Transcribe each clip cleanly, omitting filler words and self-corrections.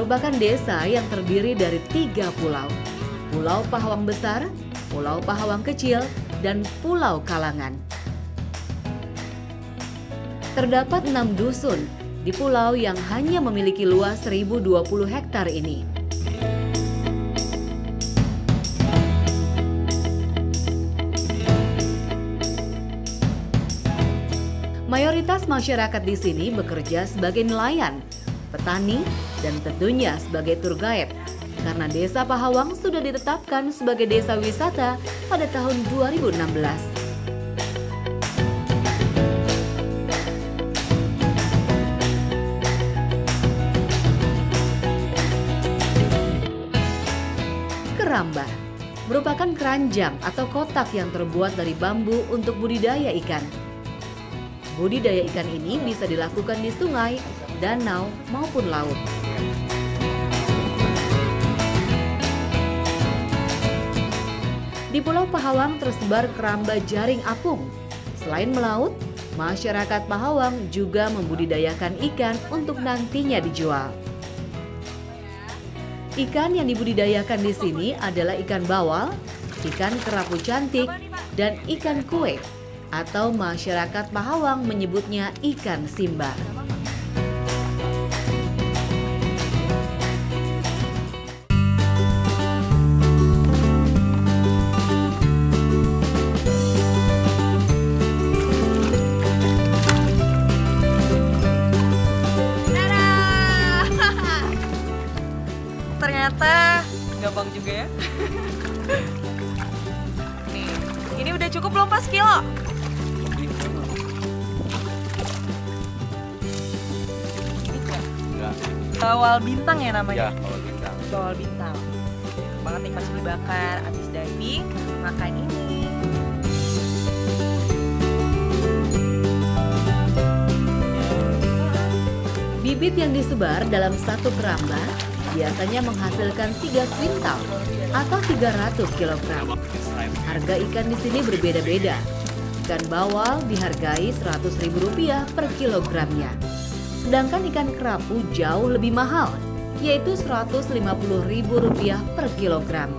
merupakan desa yang terdiri dari 3 pulau. Pulau Pahawang Besar, Pulau Pahawang Kecil, dan Pulau Kalangan. Terdapat 6 dusun di pulau yang hanya memiliki luas 1020 hektar ini. Mayoritas masyarakat di sini bekerja sebagai nelayan, petani, dan tentunya sebagai tour guide. Karena Desa Pahawang sudah ditetapkan sebagai desa wisata pada tahun 2016. Keramba merupakan keranjang atau kotak yang terbuat dari bambu untuk budidaya ikan. Budidaya ikan ini bisa dilakukan di sungai, danau, maupun laut. Di Pulau Pahawang tersebar keramba jaring apung. Selain melaut, masyarakat Pahawang juga membudidayakan ikan untuk nantinya dijual. Ikan yang dibudidayakan di sini adalah ikan bawal, ikan kerapu cantik, dan ikan kue, atau masyarakat Pahawang menyebutnya ikan simba. Ternyata gampang juga ya. Nih, ini udah cukup belum pas kilo? Bawal bintang ya namanya? Ya, bawal bintang. Bawal bintang. Enak banget nih pas dibakar, habis diving, makan ini. Bibit yang disebar dalam satu keramba biasanya menghasilkan 3 kuintal atau 300 kg. Harga ikan di sini berbeda-beda. Ikan bawal dihargai Rp100.000 per kilogramnya. Sedangkan ikan kerapu jauh lebih mahal, yaitu Rp150.000 per kilogram.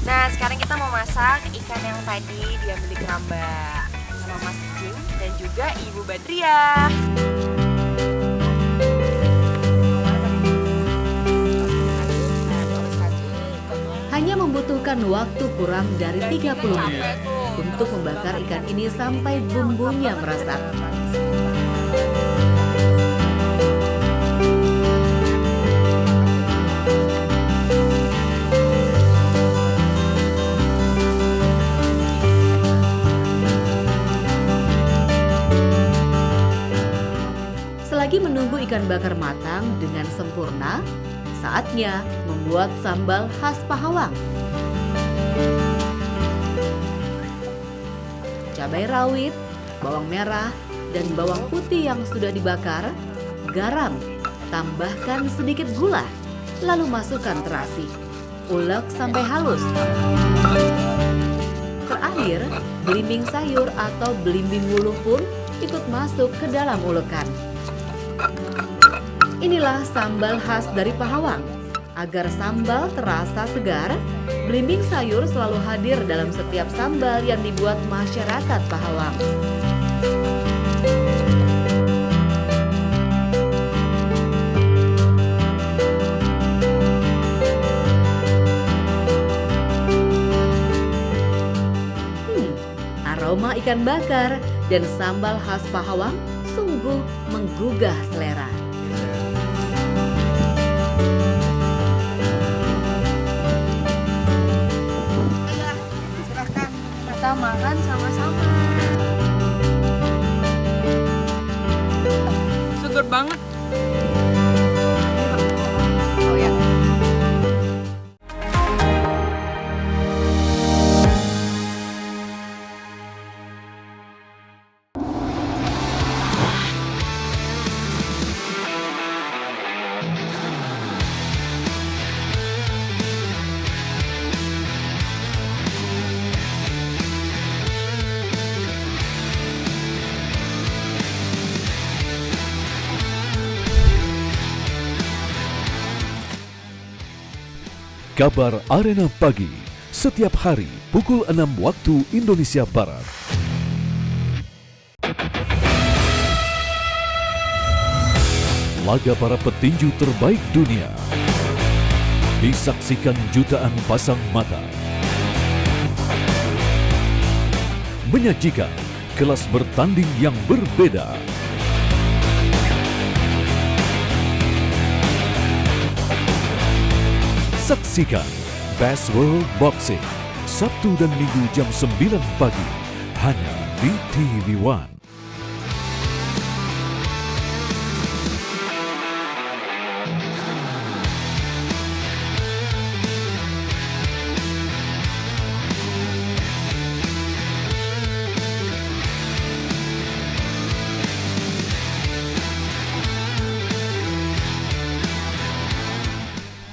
Nah, sekarang kita mau masak ikan yang tadi diambil di keramba sama Mas Jim dan juga Ibu Badriah. Hanya membutuhkan waktu kurang dari 30 menit untuk membakar ikan ini sampai bumbunya meresap. Selagi menunggu ikan bakar matang dengan sempurna, saatnya membuat sambal khas Pahawang. Cabai rawit, bawang merah, dan bawang putih yang sudah dibakar, garam, tambahkan sedikit gula, lalu masukkan terasi. Ulek sampai halus. Terakhir, belimbing sayur atau belimbing wuluh pun ikut masuk ke dalam ulekan. Inilah sambal khas dari Pahawang. Agar sambal terasa segar, belimbing sayur selalu hadir dalam setiap sambal yang dibuat masyarakat Pahawang. Aroma ikan bakar dan sambal khas Pahawang sungguh menggugah selera. Kita makan sama-sama. Seger banget. Oh ya. Kabar Arena Pagi, setiap hari pukul 6 waktu Indonesia Barat. Laga para petinju terbaik dunia disaksikan jutaan pasang mata. Menyajikan kelas bertanding yang berbeda. Saksikan Best World Boxing Sabtu dan Minggu jam 9 pagi hanya di TV One.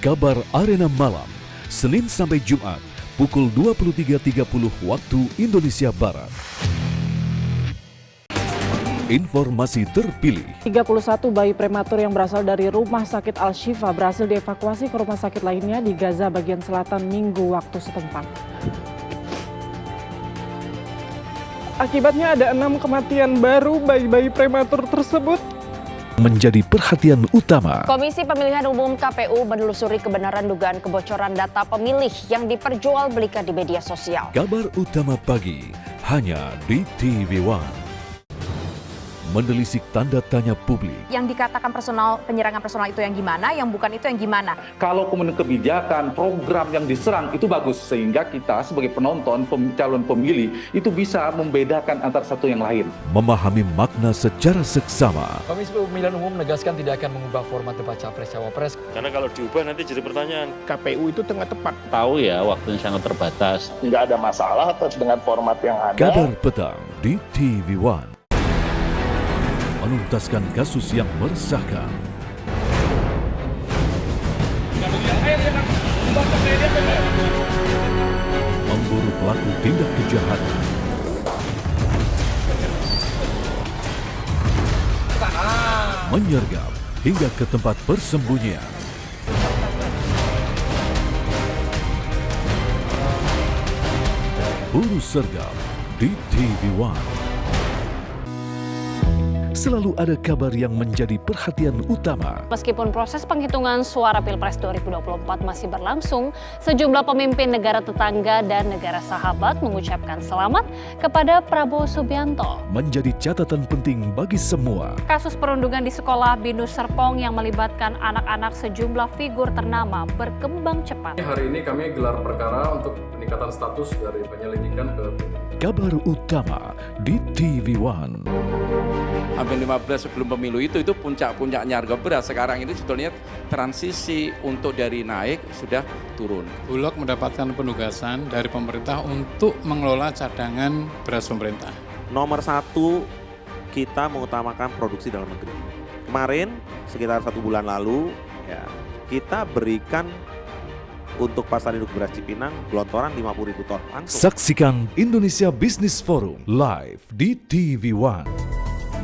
Kabar Arena Malam, Senin sampai Jumat, pukul 23.30 waktu Indonesia Barat. Informasi terpilih. 31 bayi prematur yang berasal dari Rumah Sakit Al-Shifa berhasil dievakuasi ke rumah sakit lainnya di Gaza bagian selatan Minggu waktu setempat. Akibatnya ada 6 kematian baru bayi-bayi prematur tersebut. Menjadi perhatian utama. Komisi Pemilihan Umum KPU menelusuri kebenaran dugaan kebocoran data pemilih yang diperjualbelikan di media sosial. Kabar utama pagi hanya di TV One. Menelisik tanda tanya publik. Yang dikatakan penyerangan personal itu yang gimana, yang bukan itu yang gimana. Kalau kemudian kebijakan, program yang diserang itu bagus sehingga kita sebagai penonton, calon pemilih itu bisa membedakan antara satu yang lain. Memahami makna secara seksama. Komisi Pemilihan Umum menegaskan tidak akan mengubah format debat Capres-Cawapres. Karena kalau diubah nanti jadi pertanyaan. KPU itu tengah tepat. Tahu ya waktunya sangat terbatas. Nggak ada masalah atas dengan format yang ada. Kabar petang di TV One. Menuntaskan kasus yang meresahkan. Memburu pelaku tindak kejahatan. Menyergap hingga ke tempat persembunyian. Buru sergap di TV One. Selalu ada kabar yang menjadi perhatian utama. Meskipun proses penghitungan suara Pilpres 2024 masih berlangsung, sejumlah pemimpin negara tetangga dan negara sahabat mengucapkan selamat kepada Prabowo Subianto. Menjadi catatan penting bagi semua. Kasus perundungan di sekolah Binus Serpong yang melibatkan anak-anak sejumlah figur ternama berkembang cepat. Hari ini kami gelar perkara untuk peningkatan status dari penyelidikan ke Kabar utama di TV One. Hampir 15 sebelum pemilu itu puncak-puncaknya harga beras. Sekarang ini sebetulnya transisi untuk dari naik sudah turun. Bulog mendapatkan penugasan dari pemerintah untuk mengelola cadangan beras pemerintah. Nomor 1, kita mengutamakan produksi dalam negeri. Kemarin sekitar 1 bulan lalu ya, kita berikan untuk pasar induk beras Cipinang gelontoran 50.000 ton langsung. Saksikan Indonesia Business Forum live di TV One.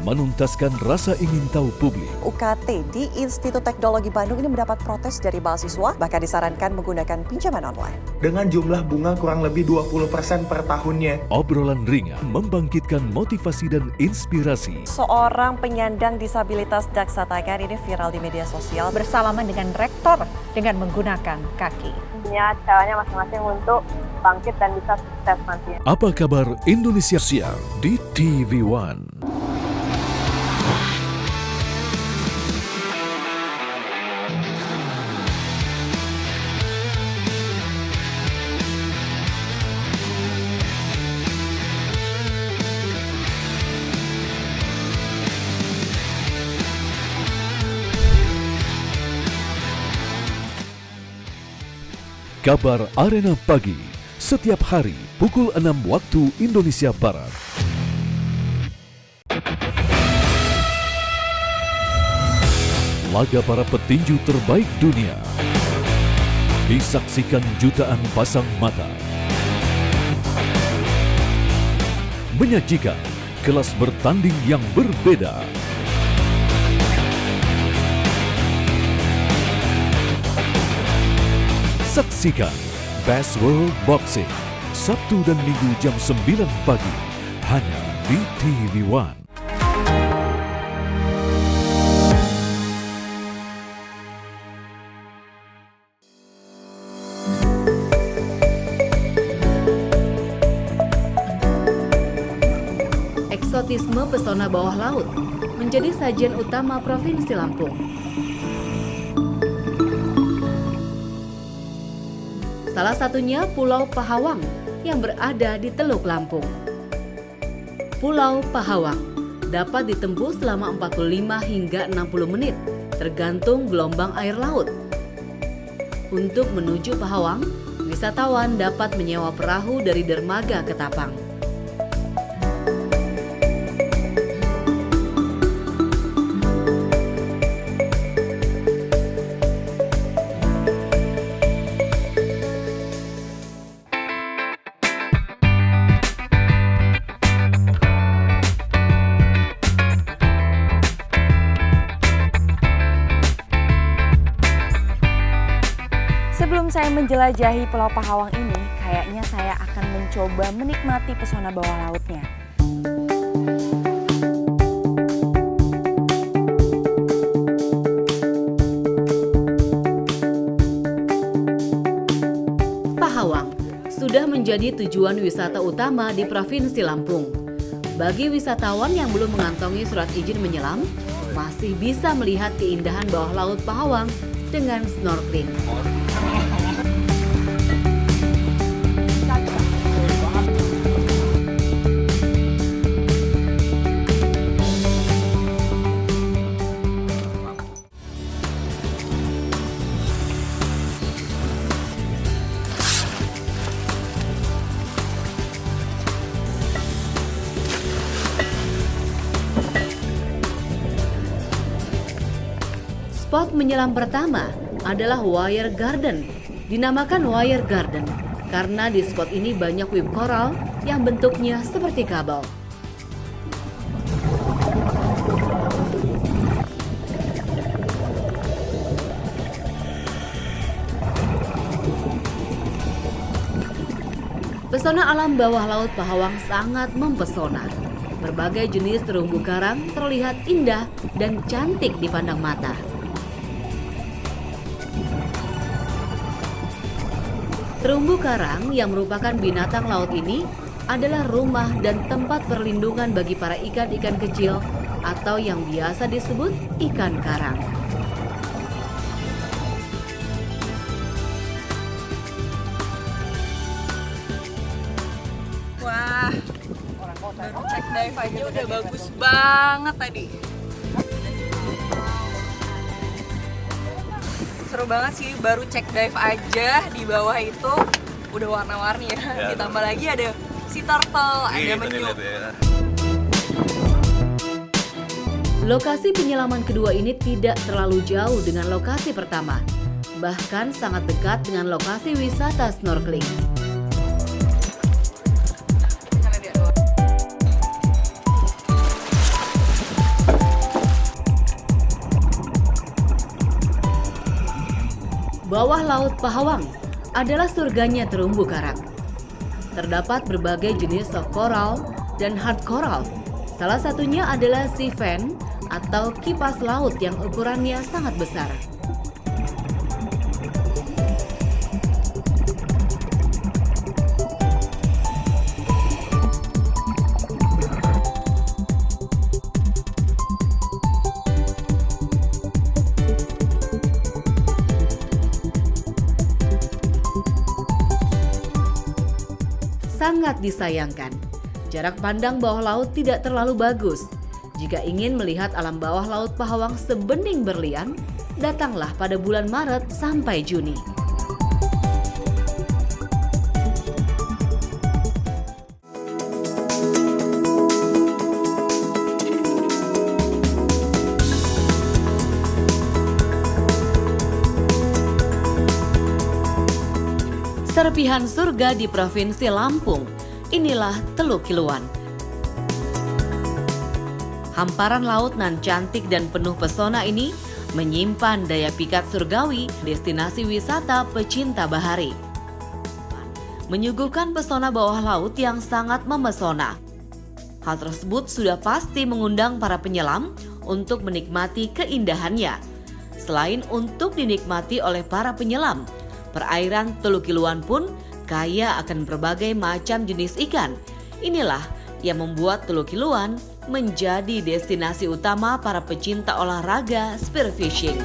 Menuntaskan rasa ingin tahu publik. UKT di Institut Teknologi Bandung ini mendapat protes dari mahasiswa, bahkan disarankan menggunakan pinjaman online. Dengan jumlah bunga kurang lebih 20% per tahunnya. Obrolan ringan membangkitkan motivasi dan inspirasi. Seorang penyandang disabilitas daksa tangan ini viral di media sosial bersalaman dengan rektor dengan menggunakan kaki. Ya, caranya masing-masing untuk bangkit dan bisa sukses nantinya. Apa kabar Indonesia siang di TV One? Kabar Arena Pagi, setiap hari pukul 6 waktu Indonesia Barat. Laga para petinju terbaik dunia disaksikan jutaan pasang mata. Menyajikan kelas bertanding yang berbeda. Saksikan Best World Boxing Sabtu dan Minggu jam 9 pagi hanya di TV One. Eksotisme pesona bawah laut menjadi sajian utama Provinsi Lampung. Salah satunya Pulau Pahawang yang berada di Teluk Lampung. Pulau Pahawang dapat ditempuh selama 45 hingga 60 menit, tergantung gelombang air laut. Untuk menuju Pahawang, wisatawan dapat menyewa perahu dari dermaga Ketapang. Sebelum saya menjelajahi Pulau Pahawang ini, kayaknya saya akan mencoba menikmati pesona bawah lautnya. Pahawang sudah menjadi tujuan wisata utama di Provinsi Lampung. Bagi wisatawan yang belum mengantongi surat izin menyelam, masih bisa melihat keindahan bawah laut Pahawang dengan snorkeling. Spot menyelam pertama adalah Wire Garden. Dinamakan Wire Garden karena di spot ini banyak weave coral yang bentuknya seperti kabel. Pesona alam bawah laut Pahawang sangat mempesona. Berbagai jenis terumbu karang terlihat indah dan cantik dipandang mata. Terumbu karang yang merupakan binatang laut ini adalah rumah dan tempat perlindungan bagi para ikan-ikan kecil atau yang biasa disebut ikan karang. Wah, baru cek dive aja udah bagus banget tadi. Seru banget sih, baru cek dive aja di bawah itu udah warna-warni ya. Ditambah lagi ada sea turtle, ada penyu. Lokasi penyelaman kedua ini tidak terlalu jauh dengan lokasi pertama, bahkan sangat dekat dengan lokasi wisata snorkeling. Bawah laut Pahawang adalah surganya terumbu karang. Terdapat berbagai jenis soft coral dan hard coral. Salah satunya adalah sea fan atau kipas laut yang ukurannya sangat besar. Sangat disayangkan, jarak pandang bawah laut tidak terlalu bagus. Jika ingin melihat alam bawah laut Pahawang sebening berlian, datanglah pada bulan Maret sampai Juni. Serpihan surga di Provinsi Lampung, inilah Teluk Kiluan. Hamparan laut nan cantik dan penuh pesona ini menyimpan daya pikat surgawi destinasi wisata pecinta bahari. Menyuguhkan pesona bawah laut yang sangat memesona. Hal tersebut sudah pasti mengundang para penyelam untuk menikmati keindahannya. Selain untuk dinikmati oleh para penyelam, perairan Teluk Kiluan pun kaya akan berbagai macam jenis ikan. Inilah yang membuat Teluk Kiluan menjadi destinasi utama para pecinta olahraga spearfishing.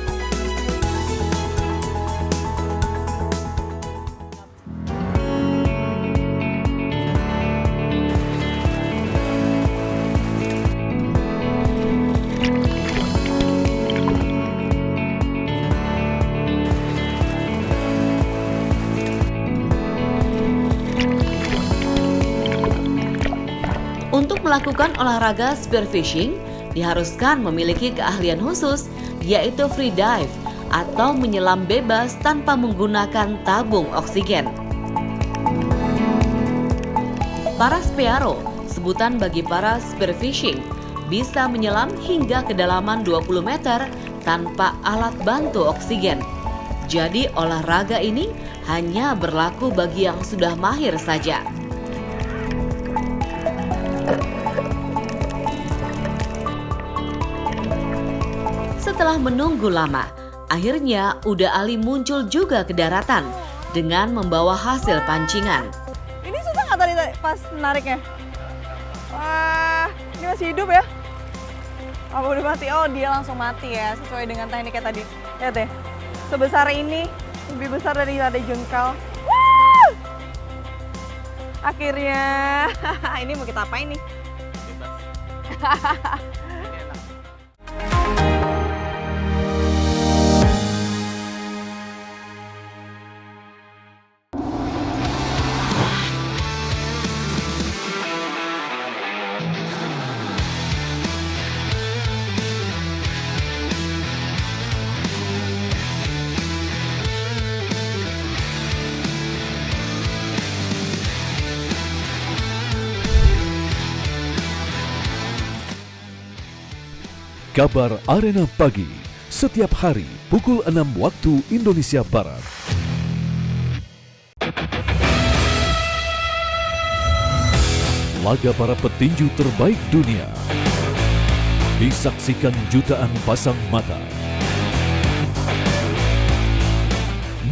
Untuk melakukan olahraga spearfishing, diharuskan memiliki keahlian khusus, yaitu free dive atau menyelam bebas tanpa menggunakan tabung oksigen. Para spearo, sebutan bagi para spearfishing, bisa menyelam hingga kedalaman 20 meter tanpa alat bantu oksigen. Jadi olahraga ini hanya berlaku bagi yang sudah mahir saja. Setelah menunggu lama, akhirnya Uda Ali muncul juga ke daratan dengan membawa hasil pancingan. Ini susah nggak tadi pas nariknya? Wah, ini masih hidup ya? Apa udah mati? Oh, dia langsung mati ya, sesuai dengan tekniknya tadi. Lihat deh, sebesar ini, lebih besar dari lada jengkal. Wah! Akhirnya, ini mau kita apain nih? Kabar Arena Pagi, setiap hari pukul 6 waktu Indonesia Barat. Laga para petinju terbaik dunia disaksikan jutaan pasang mata.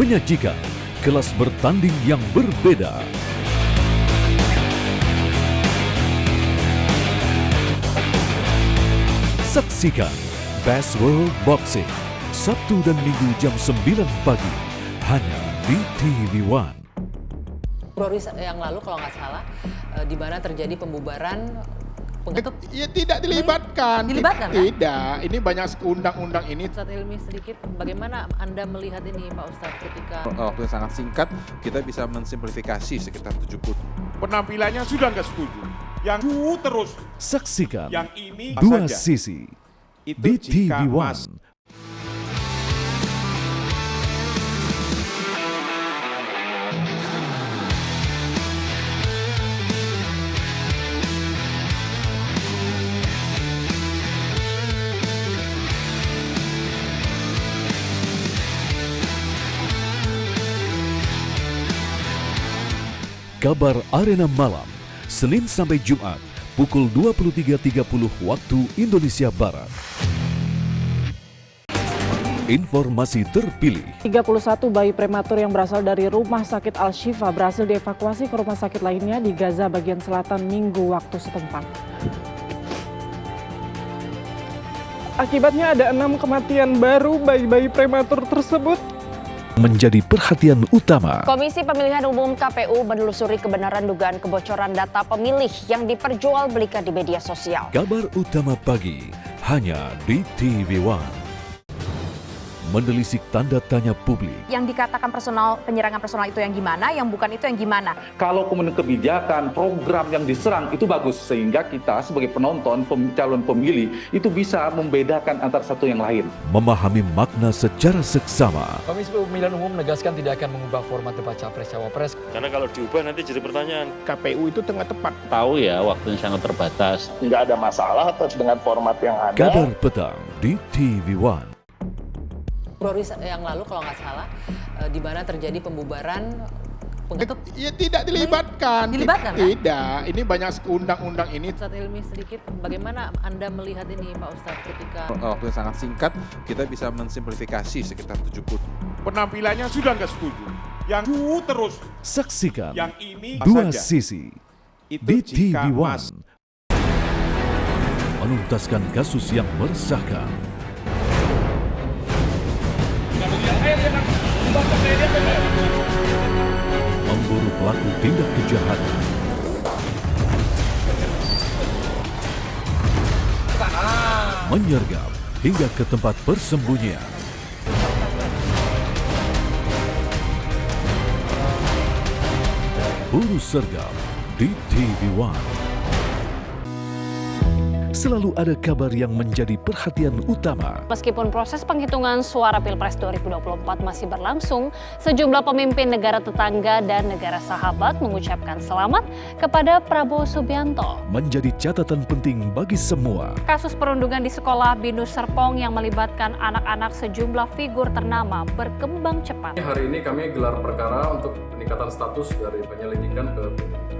Menyajikan kelas bertanding yang berbeda. Saksikan Best World Boxing Sabtu dan Minggu jam 9 pagi hanya di TV One. Februari yang lalu kalau nggak salah, di mana terjadi pembubaran. Ya, tidak dilibatkan. Dilibatkan kan? Tidak, ini banyak undang-undang ini. Ustadz Hilmi sedikit, bagaimana Anda melihat ini Pak Ustadz ketika... Waktu yang sangat singkat, kita bisa mensimplifikasi sekitar 70. Penampilannya sudah nggak setuju. Yang terus. Saksikan yang ini dua saja. sisi Itu di TV One. Kabar Arena Malam, Senin sampai Jumat, pukul 23.30 waktu Indonesia Barat. Informasi terpilih. 31 bayi prematur yang berasal dari Rumah Sakit Al-Shifa berhasil dievakuasi ke rumah sakit lainnya di Gaza bagian selatan Minggu waktu setempat. Akibatnya ada 6 kematian baru bayi-bayi prematur tersebut. Menjadi perhatian utama. Komisi Pemilihan Umum KPU menelusuri kebenaran dugaan kebocoran data pemilih yang diperjualbelikan di media sosial. Kabar utama pagi hanya di TV One. Menelisik tanda tanya publik. Yang dikatakan penyerangan personal itu yang gimana, yang bukan itu yang gimana. Kalau kemudian kebijakan, program yang diserang itu bagus, sehingga kita sebagai penonton, calon pemilih itu bisa membedakan antara satu yang lain. Memahami makna secara seksama. Komisi Pemilihan Umum menegaskan tidak akan mengubah format debat Capres-Cawapres. Karena kalau diubah nanti jadi pertanyaan. KPU itu tengah tepat. Tahu ya, waktunya sangat terbatas. Nggak ada masalah dengan format yang ada. Kabar petang di TV One. Februari yang lalu kalau nggak salah, di mana terjadi pembubaran. Ya tidak dilibatkan. Dilibatkan kan? Tidak, ini banyak undang-undang ini. Ustadz Hilmi sedikit, bagaimana Anda melihat ini Pak Ustadz ketika Waktu yang sangat singkat, kita bisa mensimplifikasi sekitar 70. Penampilannya sudah nggak setuju. Yang terus. Saksikan Yang ini Dua saja. Sisi Itu di jika TV Mas One. Menuntaskan kasus yang meresahkan. Memburu pelaku tindak kejahatan. Menyergap hingga ke tempat persembunyian. Buru sergap di TV One. Selalu ada kabar yang menjadi perhatian utama. Meskipun proses penghitungan suara Pilpres 2024 masih berlangsung, sejumlah pemimpin negara tetangga dan negara sahabat mengucapkan selamat kepada Prabowo Subianto. Menjadi catatan penting bagi semua. Kasus perundungan di sekolah Binus Serpong yang melibatkan anak-anak sejumlah figur ternama berkembang cepat. Hari ini kami gelar perkara untuk peningkatan status dari penyelidikan ke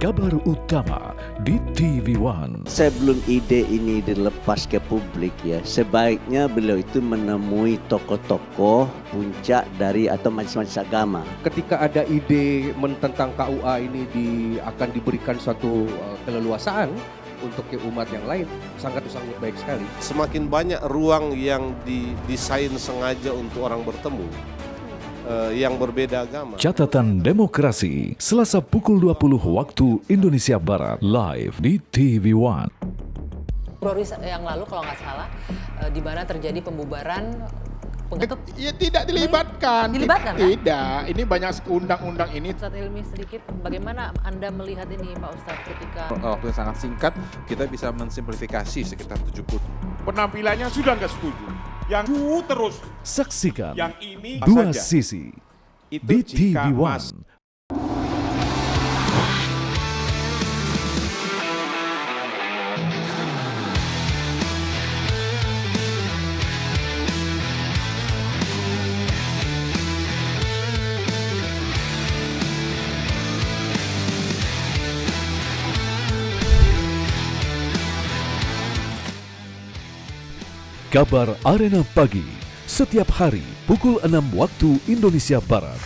Kabar utama di TV One. Sebelum ide ini dilepas ke publik ya, sebaiknya beliau itu menemui tokoh-tokoh puncak dari atau majelis-majelis agama. Ketika ada ide tentang KUA ini akan diberikan suatu keleluasaan untuk ke umat yang lain, sangat baik sekali. Semakin banyak ruang yang didesain sengaja untuk orang bertemu yang berbeda agama. Catatan Demokrasi, Selasa pukul 20 waktu Indonesia Barat, live di TV One. Februari yang lalu kalau nggak salah, di mana terjadi pembubaran. Ya tidak dilibatkan. Dilibatkan kan? Tidak, ini banyak undang-undang ini. Ustadz Hilmi sedikit, bagaimana Anda melihat ini Pak Ustadz ketika Waktu yang sangat singkat, kita bisa mensimplifikasi sekitar 70. penampilannya sudah nggak setuju. Yang terus. Saksikan Yang ini Dua saja. Sisi Itu di jika TV Mas One. Kabar Arena Pagi, setiap hari pukul 6 waktu Indonesia Barat.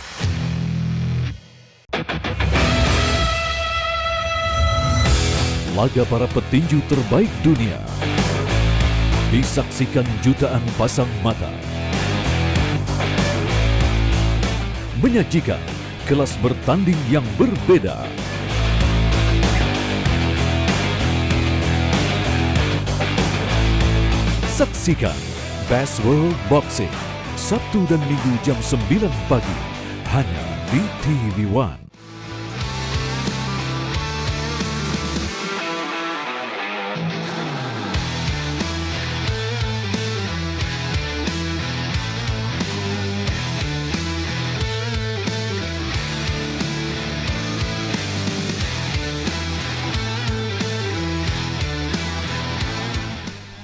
Laga para petinju terbaik dunia disaksikan jutaan pasang mata. Menyajikan kelas bertanding yang berbeda. Saksikan Best World Boxing Sabtu dan Minggu jam 9 pagi hanya di TV One.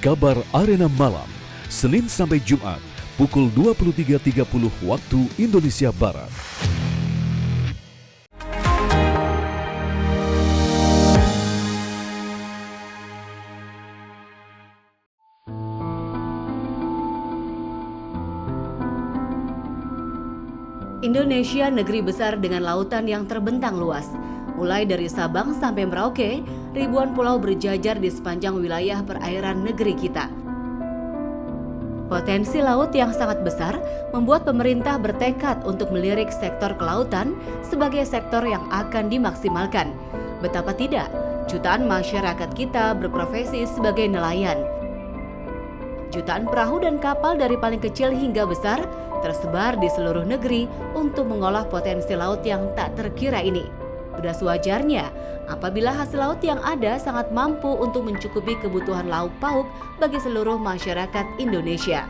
Kabar Arena Malam, Senin sampai Jumat, pukul 23.30 waktu Indonesia Barat. Indonesia negeri besar dengan lautan yang terbentang luas. Mulai dari Sabang sampai Merauke, ribuan pulau berjajar di sepanjang wilayah perairan negeri kita. Potensi laut yang sangat besar membuat pemerintah bertekad untuk melirik sektor kelautan sebagai sektor yang akan dimaksimalkan. Betapa tidak, jutaan masyarakat kita berprofesi sebagai nelayan. Jutaan perahu dan kapal dari paling kecil hingga besar tersebar di seluruh negeri untuk mengolah potensi laut yang tak terkira ini. Sudah sewajarnya apabila hasil laut yang ada sangat mampu untuk mencukupi kebutuhan lauk pauk bagi seluruh masyarakat Indonesia.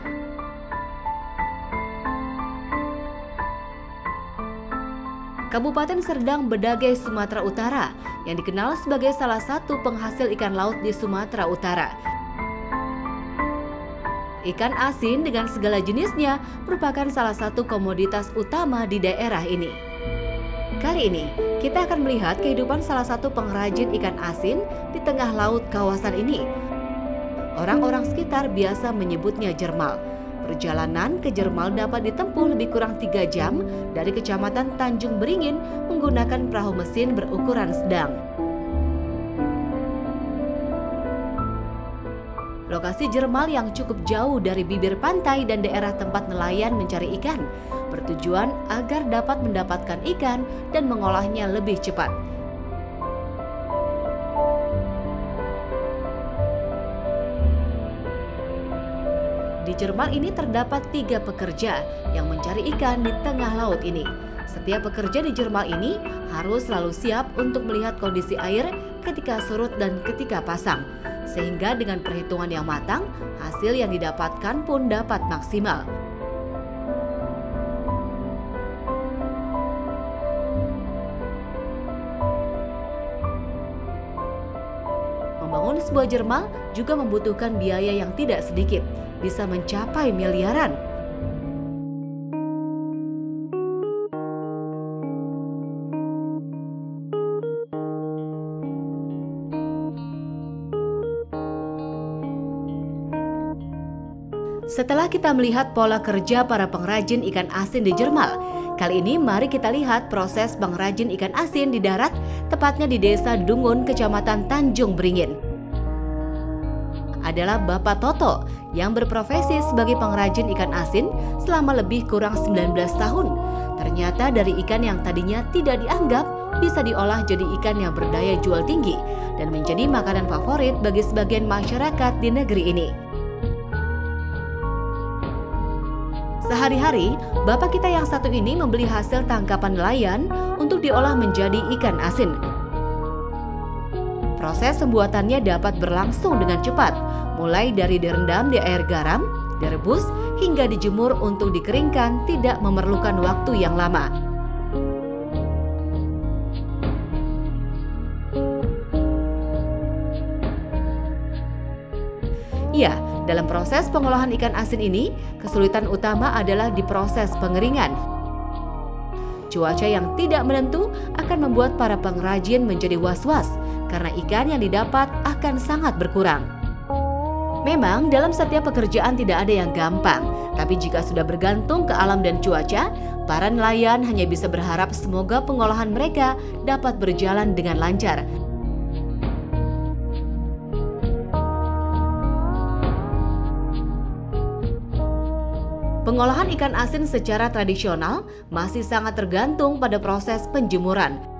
Kabupaten Serdang Bedagai, Sumatera Utara yang dikenal sebagai salah satu penghasil ikan laut di Sumatera Utara. Ikan asin dengan segala jenisnya merupakan salah satu komoditas utama di daerah ini. Kali ini, kita akan melihat kehidupan salah satu pengrajin ikan asin di tengah laut kawasan ini. Orang-orang sekitar biasa menyebutnya Jermal. Perjalanan ke Jermal dapat ditempuh lebih kurang 3 jam dari Kecamatan Tanjung Beringin menggunakan perahu mesin berukuran sedang. Lokasi Jermal yang cukup jauh dari bibir pantai dan daerah tempat nelayan mencari ikan, bertujuan agar dapat mendapatkan ikan dan mengolahnya lebih cepat. Di Jermal ini terdapat 3 pekerja yang mencari ikan di tengah laut ini. Setiap pekerja di Jermal ini harus selalu siap untuk melihat kondisi air ketika surut dan ketika pasang. Sehingga dengan perhitungan yang matang, hasil yang didapatkan pun dapat maksimal. Membangun sebuah Jermal juga membutuhkan biaya yang tidak sedikit, bisa mencapai miliaran. Setelah kita melihat pola kerja para pengrajin ikan asin di Jermal, kali ini mari kita lihat proses pengrajin ikan asin di darat, tepatnya di Desa Dungun, Kecamatan Tanjung Beringin. Adalah Bapak Toto yang berprofesi sebagai pengrajin ikan asin selama lebih kurang 19 tahun. Ternyata dari ikan yang tadinya tidak dianggap bisa diolah jadi ikan yang berdaya jual tinggi dan menjadi makanan favorit bagi sebagian masyarakat di negeri ini. Sehari-hari, bapak kita yang satu ini membeli hasil tangkapan nelayan untuk diolah menjadi ikan asin. Proses pembuatannya dapat berlangsung dengan cepat, mulai dari direndam di air garam, direbus, hingga dijemur untuk dikeringkan tidak memerlukan waktu yang lama. Ya, dalam proses pengolahan ikan asin ini, kesulitan utama adalah di proses pengeringan. Cuaca yang tidak menentu akan membuat para pengrajin menjadi was-was karena ikan yang didapat akan sangat berkurang. Memang dalam setiap pekerjaan tidak ada yang gampang, tapi jika sudah bergantung ke alam dan cuaca, para nelayan hanya bisa berharap semoga pengolahan mereka dapat berjalan dengan lancar. Pengolahan ikan asin secara tradisional masih sangat tergantung pada proses penjemuran.